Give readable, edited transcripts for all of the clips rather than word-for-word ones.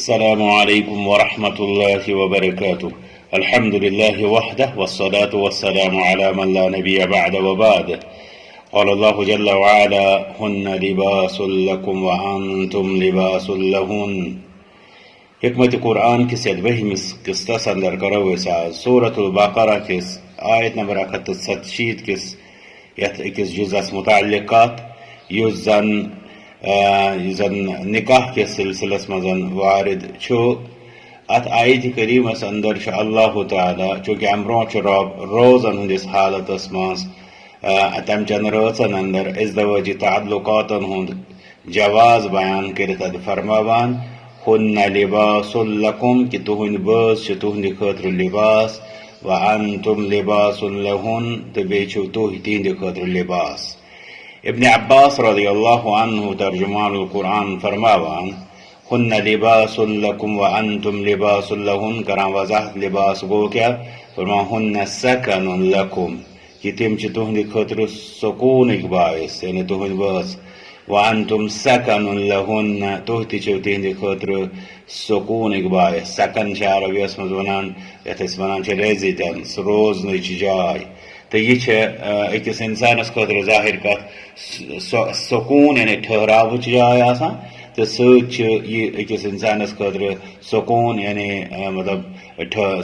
السلام عليكم ورحمة الله وبركاته. الحمد لله وحده والصلاة والسلام على من لا نبي بعد وبعد. قال الله جل وعلا: هن لباس لكم وأنتم لباس لهن. حکمت قرآن کس یدوہمس قسطس اندر کرو آز سورة البقرہ کس آیت نمبر 167 کس یت اکس جزس متعلقات یس زن نکاح کے سلسلس مزن وارد چھو. ات آیت کریمس اندر اللہ تعالی چونکہ ام برو روزن ہندس حالتس مز تم چن رچن اندر ازدواجی تعلقاتن ہند جواز بیان کرت فرماوان: ہن لباس لکم کہ تہند بٲژ چھ تہند خاطر لباس، وانتم لباس لہن تو بیٚیہِ چھو تُہۍ تہندِ خاطر لباس. ابن عباس رضی اللہ عنہ ترجمان القرآن فرماوان: ہن لباس لکم وانتم لباس لہن، کران وضاحت لباس گو کیا؟ فرمان ہن سکن لکم کہ تم چھ تہند خاطر سکونک باعث، یعنی تہند بٲژ. وانتم سکن لہن، تُہۍ تہِ چھو تہند خاطر سکونک باعث. سکن چھ عربیس مز ونان یتھ أسۍ ونان چھ ریزیڈنس، روزنٕچ جاے. تو یہ أکس انسانس خاطر ظاہر کت سکون یعنی ٹھہراوچ جائے آسان، تو ست یہ أکس انسانس خاطر سکون یعنی مطلب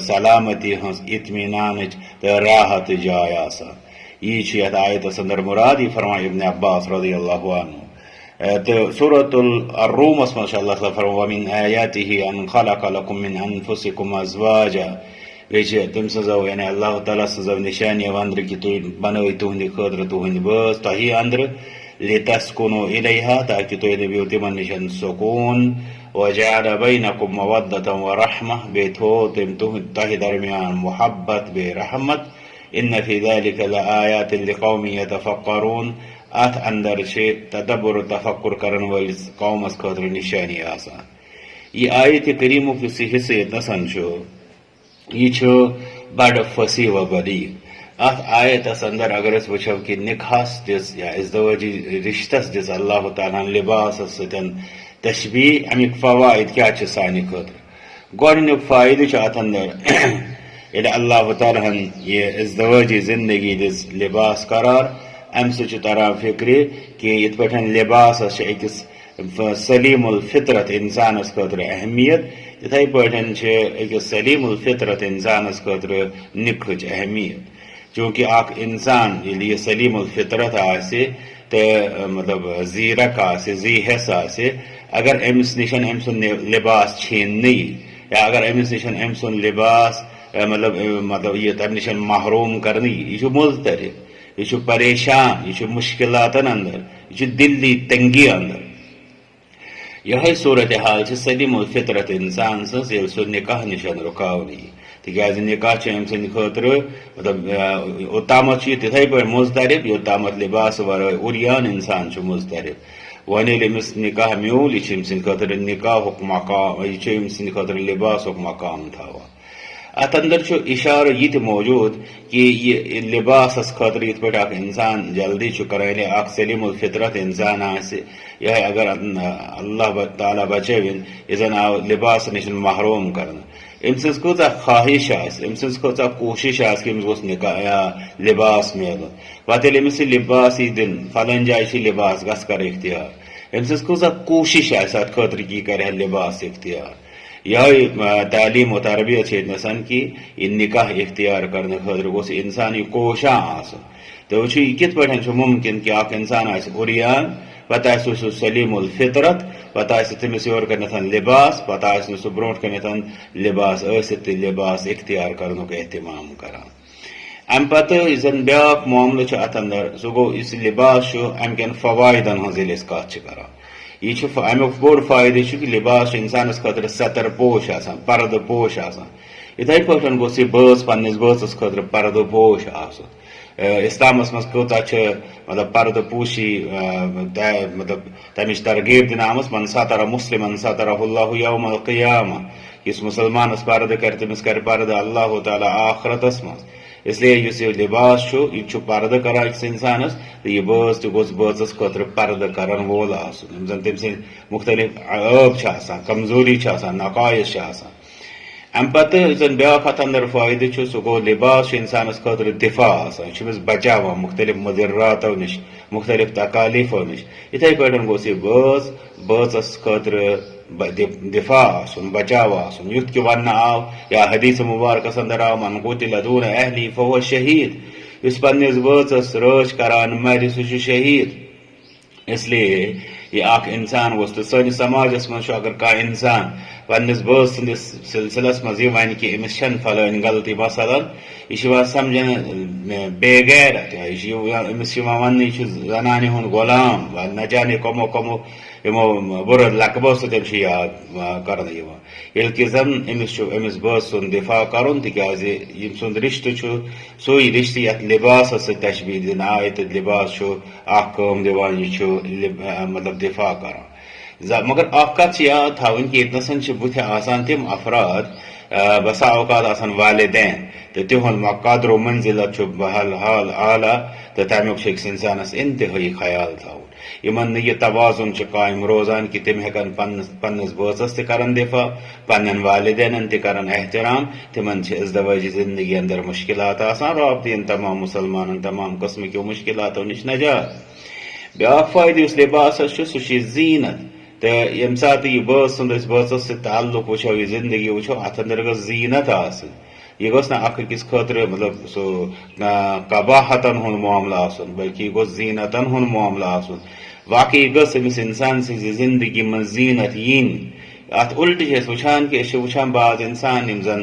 سلامتی ہز اطمینانچ تو راحت جائے آسان. یہ یت آیتس اندر مراد. یہ فرمائے ابن عباس رضی اللہ عنہ. تو سورة الروم اس میں اللہ تعالیٰ فرمائے: وَمِنْ آيَاتِهِ أَنْ خَلَقَ لَكُم مِّنْ أَنفُسِكُمْ أَزْوَاجًا. بیچے تم سزو یعنی اللہ تعالیٰ سزو نشانی اندر کہ تھی بنوی تہند خاطر تہند بٲژ تہی اندر لتسکنو الیہا تاکہ تھی دبیو تمن نشن سکون. وجعل بینکم مودۃ ورحمہ، بے تھو تم تہی درمیان محبت بے رحمت. ان فی ذلک لآیات لقوم یتفکرون، ات اندر چھ تدبر و تفکر کرن ول قومس خاطر نشانی آسان. یہ آیت کریمہ کس حصہ نسن چھو یہ بڑ فصیح و بلیغ. ات آیتس اندر اگر اس وچھو کہ نکاحس دس یا ازدواجی رشتس دس اللہ تعالیٰ لباس ستن تشبیح، امیک فوائد کیا چھ سانہ خاطر؟ گۄڈنیُک فائدہ چھ ات اندر ییٚلہِ اللہ تعالیٰ ہن یہ ازدواجی زندگی دس لباس قرار، ام سہ چھ تران فکر کہ یت پٲٹھۍ لباسس چھ أکس سلیم الفطرت انسانس خاطر اہمیت، اتھے پٲٹھۍ چھ أکس سلیم الفطرت انسانس خاطر نکاحٕچ اہمیت. چونکہ اخ انسان ییٚلہِ یہ سلیم الفطرت آسہِ تو مطلب زیرک آسہِ ذی حس آسہِ، اگر امس نشن أمۍ سُنٛد لباس چھین نی یا اگر امس نشن أمۍ سُنٛد لباس مطلب یہ تمہ نشن محروم کرنی، یہ مضطرب، یہ پریشان، یہ مشکلاتن اندر، یہ دلی تنگی اندر. یہ صورتحال سلیم الفطرت انسان سز یل سہ نکاح نشن رکاونی، تکیاز نکاح ام سند خاطر مطلب اوتامت یہ تتھے پہ مضطرب یوتامت لباس ورائے اوریان انسان مضطرب. ون یل امس نکاح میول یہ ام سند خاطر نکاحک مقام، یہ ام سند خاطر لباسک مقام تھاوان. ات اندر اشارہ یہ موجود کہ یہ لباسس خاطر یت پہ اخ انسان جلدی کران اخ سلیم الفطرت انسان آسہ، یہ اگر اللہ تعالیٰ بچوین یہ زن آو لباس نشن محروم کرنا، ام سز کۭژاہ خواہش آس، ام سز کۭژاہ کوشش آس کہ امس گوٚژھ لباس میلُن. پتہٕ ییٚلہِ أمِس یہِ لباس یی دِنہٕ فلٲنۍ جایہِ چھِ لباس گژھ کر اختیار، ام سز کۭژاہ کوشش آسہِ اتھ خٲطرٕ کہ یہِ کرِ ہا لباس اختیار. یہ تعلیم و تربیت نسان کہ یہ نکاح اختیار کرنے خاطر گوس انسان یہ کوشاں آسن. تو یہ کت پہ ممکن کہ اخ انسان اوریان پتہ سہ سلیم الفطرت، پتہ تمس یور کنتھ لباس، پتہ سہ برو کنتھ لباس ثت لباس اختیار کرنک اہتمام کران. ام پتہ یس زن بیاکھ معاملہ ات اندر سہ گو اس لباس ام کن فوائدن ہز یل کت کران. یہ امیک بوڑ فائدہ کہ لباس انسانس خاطر ستر پوش آسان، پرد پوش آسان. اتھے پٲٹھۍ گوٚژھ یہِ بٲژ پننس بٲژس خاطر پرد پوش آسُن. اسلامس مز کۭژاہ مطلب پرد پوشی مطلب تمچ ترغیب دن آمت: من ستر مسلمن سترہ اللہ یوم القیامہ، یس مسلمانس پرد کر تمس کر پرد اللہ تعالیٰ آخرتس مز. اس لیے اس یہ لباس یہ پردہ کران أکس انسانس تو یہ بٲژ تہِ گوٚژھ بٲژس خٲطرٕ پردہ کرن وول آسُن یِم زن تٔمۍ سٕنٛدۍ مختلف عٲب چھِ آسان کمزوری چھِ آسان نقائص چھِ آسان ام پتہ زن بیاکھ اتھ اندر فٲیدٕ سُہ گوٚو لباس چھُ انسانس خٲطرٕ دفاع آسان یہِ چھُ أمِس بچاوان مختلف مُضراتو نِش مختلف تکالیفو نِش یِتھے پٲٹھۍ گوٚژھ یہِ بٲژس خٲطرٕ دفاع آسُن بچاو آسُن یُتھ کہِ وننہٕ آو یا حدیث مبارکس اندر آو من قُتِلَ دوٗنَ اہلی فهو شہید یُس پننِس بٲژس رٲچھ کران مرِ سُہ چھُ شہید اس لیے یہ اخ انسان گوٚژھ تہٕ سٲنِس سماجس منٛز چھُ اگر کانٛہہ انسان پننِس بٲژ سٕنٛدِس سلسلس منٛز یہِ وَنہِ کہِ أمِس چھنہٕ فلٲنۍ غلطی مثلاً یہِ چھُ یِوان سمجھنہٕ بے غیرت یا یہِ چھُ أمِس چھُ یِوان وننہٕ یہِ چھُ زنانہِ ہُنٛد غلام نہ جانے کمو کمو یِمو بُرٕ لقبو سۭتۍ چھُ یاد کرنہٕ یِوان ییٚلہِ کہِ زن أمِس چھُ أمِس بٲژ سُنٛد دفاع کرُن تِکیازِ ییٚمہِ سُنٛد رشتہٕ چھُ سُے رشتہٕ یتھ لباسس سۭتۍ تشبیہ دِنہٕ آیہِ تہٕ لباس چھُ اکھ کٲم دِوان یہِ چھُ مطلب دفاع کران مگر اکھ کتھ چھِ یاد تھاوٕنۍ کہِ ییٚتنسن چھِ بُتھِ آسان تِم افراد بسا اوقات آسان والدین تہٕ تِہُنٛد قدر و منزلت چھُ بحال حال اعلیٰ تہٕ تمیُک چھُ أکِس انسانس انتہٲیی خیال تھاوُن یِمن نہٕ یہِ توازُن چھُ قٲیِم روزان کہِ تِم ہٮ۪کن پننِس بٲژس تہِ کرن دفاع پننٮ۪ن والدینن تہِ کرن احترام تِمن چھِ ازدوٲجی زندگی اندر مشکلات آسان رۄب دِیِن تمام مُسلمانن تمام قٕسمٕکیو مشکلاتو نِش نجات بیاکھ فٲیدٕ یُس لباسس چھُ سُہ چھُ زیٖنت تہٕ ییٚمہِ ساتہٕ یہِ بٲژ سُنٛد أسۍ بٲژس سۭتۍ تعلق وٕچھو یہِ زندگی وٕچھو اتھ اندر گٔژھ زیٖنت آسٕنۍ یہ گوٚژھ نہٕ اکھ أکِس خٲطرٕ مطلب سُہ قباحتن ہُنٛد معاملہٕ آسُن بلکہِ یہِ گوٚژھ زیٖنتن ہُنٛد معاملہٕ آسُن واقعی گٔژھ أمِس انسان سٕنٛزِ زندگی منٛز زیٖنت یِنۍ اتھ الٹہٕ چھِ أسۍ وٕچھان کہِ أسۍ چھِ وٕچھان بعض انسان یِم زن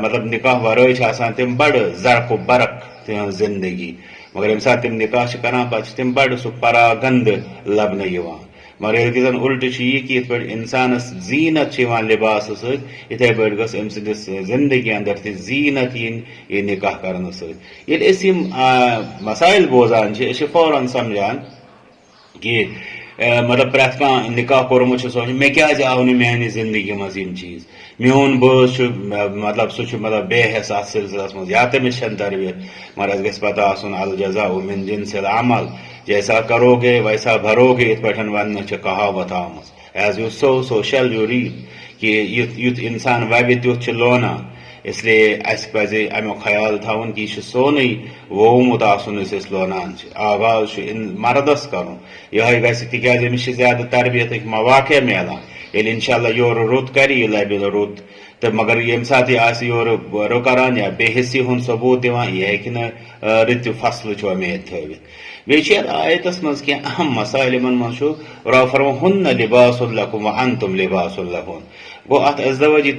مطلب نکاح ورٲے چھِ آسان تِم بڑٕ زرق و برق تِہنٛز زندگی مگر ییٚمہِ ساتہٕ تِم نکاح چھِ کران پتہٕ چھِ تِم بڑٕ سُہ پراگنٛدٕ لبنہٕ یِوان مگر ییٚلہِ کہِ زن الٹہٕ چھُ یہِ کہِ یِتھ پٲٹھۍ انسانس زیٖنت چھِ یِوان لباسہٕ سۭتۍ یِتھے پٲٹھۍ گٔژھ أمۍ سٕنٛدِس زندگی اندر تہِ زیٖنت یِنۍ یہِ نکاح کرنہٕ سۭتۍ ییٚلہِ أسۍ یِم مسائل بوزان چھِ أسۍ چھِ فوراً سمجھان کہِ مطلب پرٛٮ۪تھ کانٛہہ نکاح کوٚرمُت چھُ سونٛچان مےٚ کیازِ آو نہٕ میانہِ زندگی منٛز یِم چیٖز میون بٲژ چھُ مطلب سُہ چھُ مطلب بے حیس اتھ سلسلس منٛز یا تٔمِس چھنہٕ تربیت مگر اَسہِ گژھِ پتہ آسُن الجزاء من جنس العمل جیسا کرو گے ویسا بھرو گے یِتھ پٲٹھۍ وننہٕ چھِ کہاوت آمٕژ ایز یوٗ سو سو شیل یوٗ ریٖپ کہِ یُتھ انسان وَوِ تیُتھ چھُ لونان اس لیے اَسہِ پزِ امیُک خیال تھاوُن کہِ یہِ چھُ سونُے وومُت آسُن یُس أسۍ لونان چھِ آغاز چھُ مردس کرُن یِہوے گژھِ تِکیازِ أمِس چھِ زیادٕ تربیتٕکۍ مواقع میلان ییٚلہِ انشاء اللہ یورٕ رُت کرِ یہِ لبہِ رُت تہٕ مگر ییٚمہِ ساتہٕ یہِ آسہِ یورٕ رُ کران یا بے حِصی ہُنٛد ثبوٗت دِوان یہِ ہیٚکہِ نہٕ رٕتہِ فصلٕچ وۄمید تھٲوِتھ بیٚیہِ چھِ یتھ آیتس منٛز کینٛہہ اہم مسائل یِمن منٛز چھُ رۄب فرماوان ہُنَّ لِباسٌ لَکُم وَأَنتُم لِباسٌ لَہُن گوٚو اتھ ازدوٲجی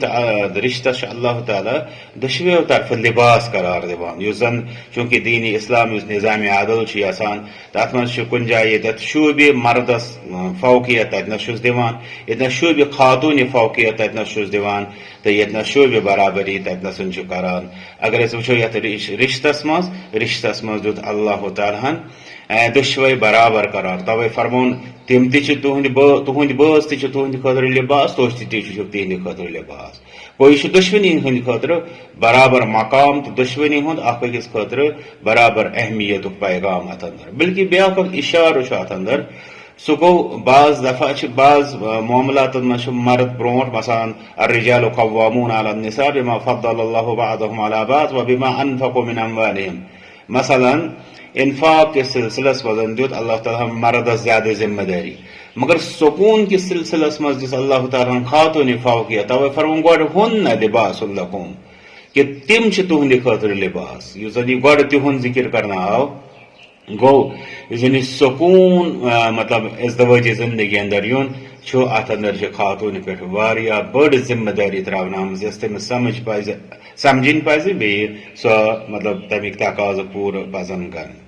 رشتس چھُ اللہ تعالیٰ دۄشوٕیو طرفہٕ لباس قرار دِوان یُس زن چوٗنٛکہِ دیٖنی اسلام یُس نظامِ عادل چھُ یژھان تتھ منٛز چھُ کُنہِ جایہِ ییٚتٮ۪تھ شوٗبہِ مردس فوقیت تتنس چھُس دِوان ییٚتنس شوٗبہِ خاتوٗنہِ فوقیت تتنس چھُس دِوان تہٕ ییٚتنس شوٗبہِ برابری تتنسن چھُ کران اگر أسۍ وٕچھو یتھ رشتس منٛز دیُت اللہ تعالیٰ ہن دۄشوے برابر قرار توے فرمون تِم تہِ چھِ تُہنٛدِ بٲژ تہِ چھِ تُہنٛدِ خٲطرٕ لباس تُہۍ تہِ چھُ تِہنٛدِ خٲطرٕ لباس گوٚو یہِ چھُ دۄشوٕنی ہٕنٛدِ خٲطرٕ برابر مقام تہٕ دۄشوٕنی ہُنٛد اکھ أکِس خٲطرٕ برابر اہمیتُک پیغام اتھ اندر بلکہِ بیاکھ اکھ اِشارٕ چھُ اتھ اندر سُہ گوٚو بعض دفعہ چھِ بعض معاملاتن منٛز چھُ مرد برونٛٹھ مثلاً الرجال قوامون علی النساء بما فضل الله بعضهم على بعض وبما انفقوا من اموالهم مثلاً انفاق کِس سلسلس منٛز دیُت اللہ تعالیٰ ہن مردس زیادٕ ذمہ دٲری مگر سکوٗن کِس سلسلس منٛز دِژ اللہ تعالیٰ ہن خاتوٗنہِ فوقیت توے فرمون گۄڈٕ ہُنَّ لِباسٌ لَکُم کہِ تِم چھِ تُہنٛدِ خٲطرٕ لباس یُس زن یہِ گۄڈٕ تِہُنٛد ذِکر کرنہٕ آو گوٚو یُس زن یہِ سکوٗن مطلب ازدوٲجی زندگی اندر یُن چھُ اتھ اندر چھِ خاتوٗنہِ پٮ۪ٹھ واریاہ بٔڑ ذمہ دٲری تراونہٕ آمٕژ یۄس تٔمِس سمجھِنۍ پزِ بیٚیہِ سۄ مطلب تمیِکۍ تقاضہٕ پوٗرٕ پزن کرٕنۍ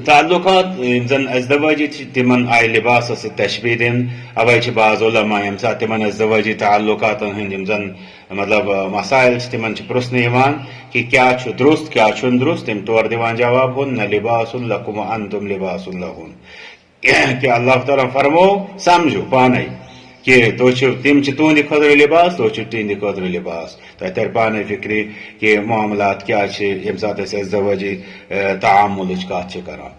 تعلقات یِم زن ازدوٲجی چھِ تِمن آیہِ لباسس سۭتۍ تشبیہ دِنہٕ اوے چھِ بعض علما ییٚمہِ ساتہٕ تِمن ازدوٲجی تعلقاتن ہٕنٛدۍ یِم زن مطلب مسائل چھِ تِمن چھِ پرژھنہٕ یِوان کہِ کیاہ چھُ درست کیاہ چھُنہٕ درست تِم تورٕ دِوان جواب ہُنَّ لِباسٌ لَکُم وَأَنتُم لِباسٌ لَہُن کہِ اللہ تعالیٰ فرمو سمجھو پانے کہ تم تہند خاطر لباس تہند خاطر لباس تہ تر پانے فکری کہ معاملات کیا یم سات ازدواجی تعامل کت کران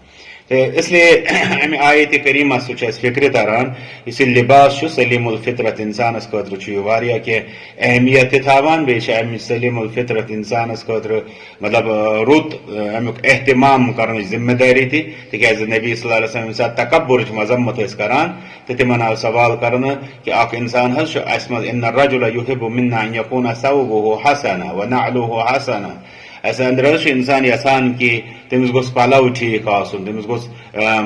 تو اس لیے امہ آیت کریمہ سہ فکر تران اس لباس سلیم الفطرت انسانس خاطر یہ کی اہمیت تھاوان بیٚیہِ امہ سلیم الفطرت انسانس خاطر مطلب رت امیک اہتمام کرن ذمہ داری تہ تکیاز نبی صلی اللہ علیہ وسلم سات تکبر مذمت کران تو تمن آو سوال کرنا کہ اخ انسان اس مز ان الرجل يحب منا ان يكون ثوبه حسنا ونعله حسنا اس اندر انسان یسان کہ تمس گوس پلو ٹھیک آسن تمس گوس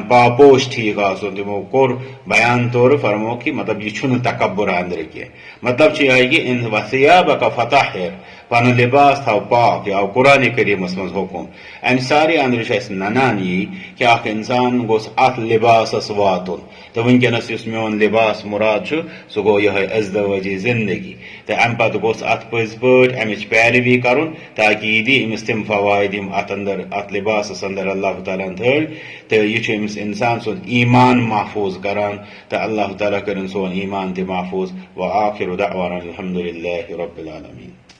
پاپوش ٹھیک آسن تمو کور بیان طور فرمو کہ مطلب یہ چھن تکبر اندر کی مطلب یہ کہ ان وثیابک فطہر پن لباس تھو پاک یہ آو قرآن کریمس مز حکم ام ساری اندر ننان یہ کہ اخ انسان گوس ات لباسس واتن تو ونکس اس میون لباس مراد سہ گو یہ ازدواجی زندگی تو ام پتہ گوس ات پز پٲٹھۍ امچ پیروی کرن تاکہ یہ دی امس تم فوائد ات اندر ات لباسس اندر اللہ تعالیٰ تھٲے تو یہ امس انسان سن ایمان محفوظ کران تو اللہ تعالیٰ کرن سون ایمان تہ محفوظ وآخر دعوانا الحمد للہ رب العالمین.